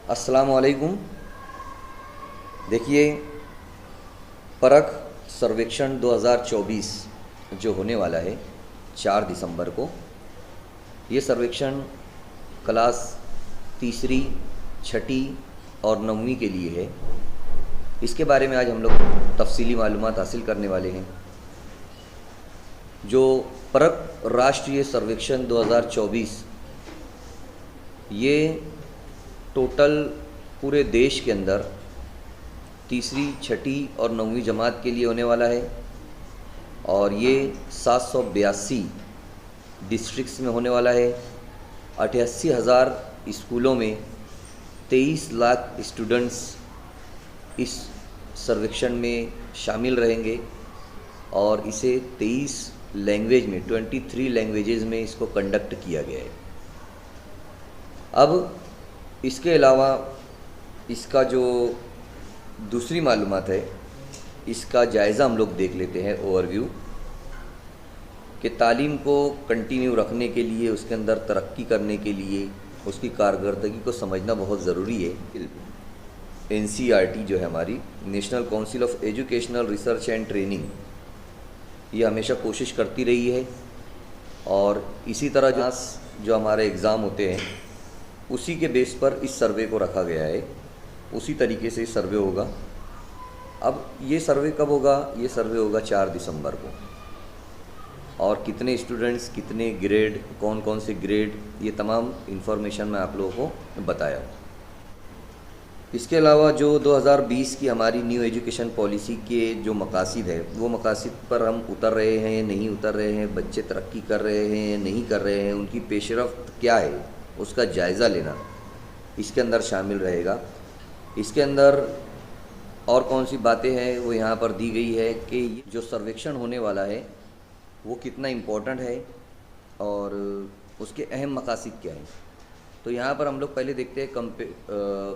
अस्सलामुअलैकुम। देखिए, परख सर्वेक्षण 2024 जो होने वाला है 4 दिसंबर को, ये सर्वेक्षण क्लास तीसरी, छठी और नौवीं के लिए है। इसके बारे में आज हम लोग तफसीली मालूमात हासिल करने वाले हैं। जो परख राष्ट्रीय सर्वेक्षण 2024 ये टोटल पूरे देश के अंदर तीसरी, छठी और नौवीं जमात के लिए होने वाला है और ये 782 डिस्ट्रिक्ट्स में होने वाला है। 88,000 स्कूलों में 23 लाख स्टूडेंट्स इस सर्वेक्षण में शामिल रहेंगे और इसे 23 लैंग्वेज में 23 लैंग्वेजेस में इसको कंडक्ट किया गया है। अब इसके अलावा इसका जो दूसरी मालूमात है, इसका जायज़ा हम लोग देख लेते हैं, ओवरव्यू कि तालीम को कंटिन्यू रखने के लिए, उसके अंदर तरक्की करने के लिए उसकी कारकर्दगी को समझना बहुत ज़रूरी है। NCERT जो है हमारी, national council of educational research and training, ये हमेशा कोशिश करती रही है और इसी तरह जो हमारे एग्ज़ाम होते हैं उसी के बेस पर इस सर्वे को रखा गया है। उसी तरीके से सर्वे होगा। अब ये सर्वे कब होगा? ये सर्वे होगा 4 दिसंबर को। और कितने स्टूडेंट्स, कितने ग्रेड, कौन कौन से ग्रेड, ये तमाम इन्फॉर्मेशन मैं आप लोगों को बताया हूँ। इसके अलावा जो 2020 की हमारी न्यू एजुकेशन पॉलिसी के जो मकासद है, वो मकासद पर हम उतर रहे हैं या नहीं उतर रहे हैं, बच्चे तरक्की कर रहे हैं या नहीं कर रहे हैं, उनकी पेशरफ्त क्या है, उसका जायज़ा लेना इसके अंदर शामिल रहेगा। इसके अंदर और कौन सी बातें हैं वो यहाँ पर दी गई है कि जो सर्वेक्षण होने वाला है वो कितना इम्पोर्टेंट है और उसके अहम मकासद क्या हैं। तो यहाँ पर हम लोग पहले देखते हैं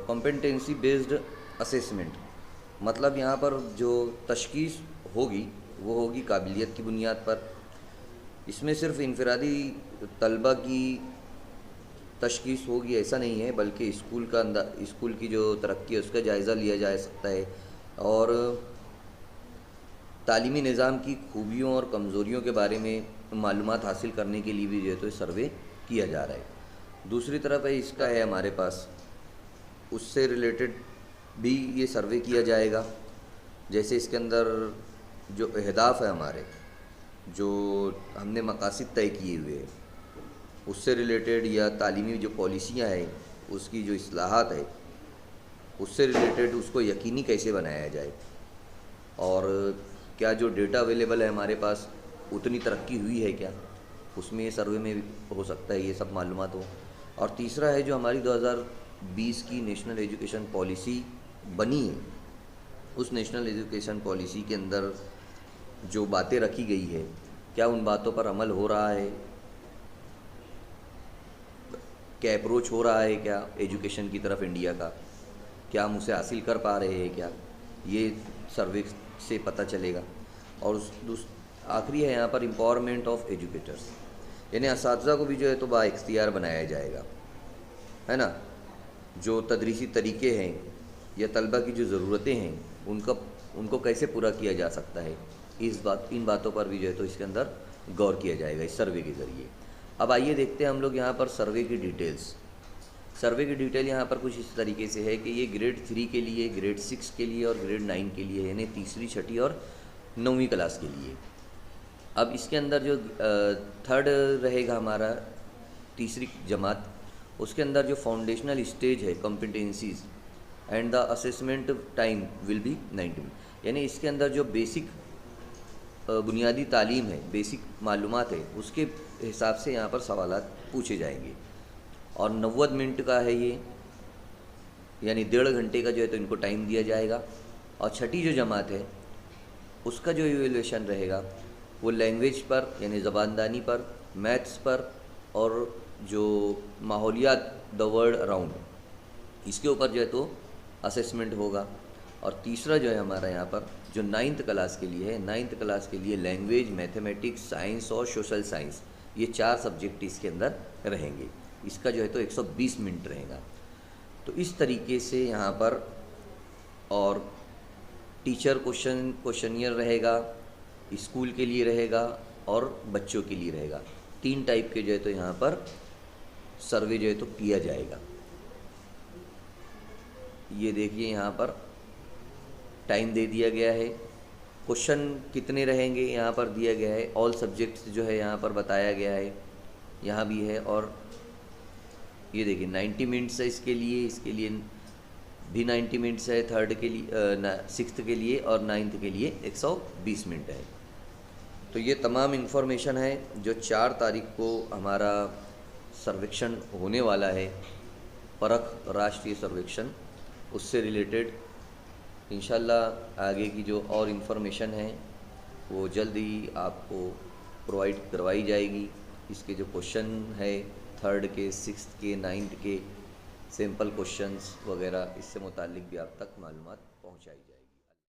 कॉम्पिटेंसी बेस्ड असेसमेंट। मतलब यहाँ पर जो तशख़ीस होगी वो होगी काबिलियत की बुनियाद पर। इसमें सिर्फ इनफरादी तलबा की तशख़ीस होगी ऐसा नहीं है, बल्कि स्कूल की जो तरक्की है उसका जायज़ा लिया जा सकता है और तालीमी निज़ाम की खूबियों और कमज़ोरियों के बारे में मालूमात हासिल करने के लिए भी जो है तो सर्वे किया जा रहा है। दूसरी तरफ है इसका है हमारे पास, उससे रिलेटेड भी ये सर्वे किया जाएगा। जैसे इसके अंदर जो अहदाफ़ है हमारे, जो हमने मकासद तय किए हुए हैं, उससे रिलेटेड या तालीमी जो पॉलिसियाँ हैं उसकी जो इस्लाहात है उससे रिलेटेड उसको यकीनी कैसे बनाया जाए और क्या जो डेटा अवेलेबल है हमारे पास उतनी तरक्की हुई है क्या, उसमें ये सर्वे में हो सकता है ये सब मालूमात हो। और तीसरा है जो हमारी 2020 की नेशनल एजुकेशन पॉलिसी बनी है, उस नेशनल एजुकेशन पॉलिसी के अंदर जो बातें रखी गई है क्या उन बातों पर अमल हो रहा है, क्या अप्रोच हो रहा है क्या एजुकेशन की तरफ इंडिया का, क्या हम उसे हासिल कर पा रहे हैं क्या, ये सर्वे से पता चलेगा। और आखिरी है यहाँ पर एम्पावरमेंट ऑफ एजुकेटर्स, यानी असातिज़ा को भी जो है तो बाइख्तियार बनाया जाएगा, है ना। जो तदरीसी तरीक़े हैं या तलबा की जो ज़रूरतें हैं उनको कैसे पूरा किया जा सकता है, इन बातों पर भी जो है तो इसके अंदर गौर किया जाएगा इस सर्वे के ज़रिए। अब आइए देखते हैं हम लोग यहाँ पर सर्वे की डिटेल्स। सर्वे की डिटेल यहाँ पर कुछ इस तरीके से है कि ये ग्रेड 3 के लिए, ग्रेड 6 के लिए और ग्रेड 9 के लिए, यानी तीसरी, छठी और नौवीं क्लास के लिए। अब इसके अंदर जो थर्ड रहेगा हमारा तीसरी जमात, उसके अंदर जो फाउंडेशनल स्टेज है competencies and the assessment time will be 90 minute, यानी इसके अंदर जो बेसिक बुनियादी तालीम है, बेसिक मालूमात है, उसके हिसाब से यहाँ पर सवालात पूछे जाएंगे। और 90 मिनट का है ये, यानी 1.5 घंटे का जो है तो इनको टाइम दिया जाएगा। और छठी जो जमात है उसका जो इवेल्यूएशन रहेगा वो लैंग्वेज पर, यानी ज़बानदानी पर, मैथ्स पर और जो माहौलियात, द वर्ल्ड अराउंड, इसके ऊपर जो है तो असेसमेंट होगा। और तीसरा जो है हमारा यहाँ पर जो 9th क्लास के लिए है, 9th क्लास के लिए लैंग्वेज, मैथमेटिक्स, साइंस और सोशल साइंस, ये 4 सब्जेक्ट इसके अंदर रहेंगे। इसका जो है तो 120 मिनट रहेगा। तो इस तरीके से यहाँ पर, और टीचर क्वेश्चनियर रहेगा, स्कूल के लिए रहेगा और बच्चों के लिए रहेगा। 3 टाइप के जो है तो यहाँ पर सर्वे जो है तो किया जाएगा। ये देखिए यहाँ पर टाइम दे दिया गया है, क्वेश्चन कितने रहेंगे यहाँ पर दिया गया है, ऑल सब्जेक्ट्स जो है यहाँ पर बताया गया है, यहाँ भी है। और ये देखिए 90 मिनट्स है इसके लिए भी 90 मिनट्स है, थर्ड के लिए 6th के लिए और 9th के लिए 120 मिनट है। तो ये तमाम इन्फॉर्मेशन है जो 4 तारीख को हमारा सर्वेक्षण होने वाला है, परख राष्ट्रीय सर्वेक्षण, उससे रिलेटेड इंशाल्लाह आगे की जो और इन्फॉर्मेशन है वो जल्द ही आपको प्रोवाइड करवाई जाएगी। इसके जो क्वेश्चन है 3rd के, 6th के, 9th के सैम्पल क्वेश्चंस वगैरह, इससे मुताल्लिक भी आप तक मालूमात पहुंचाई जाए।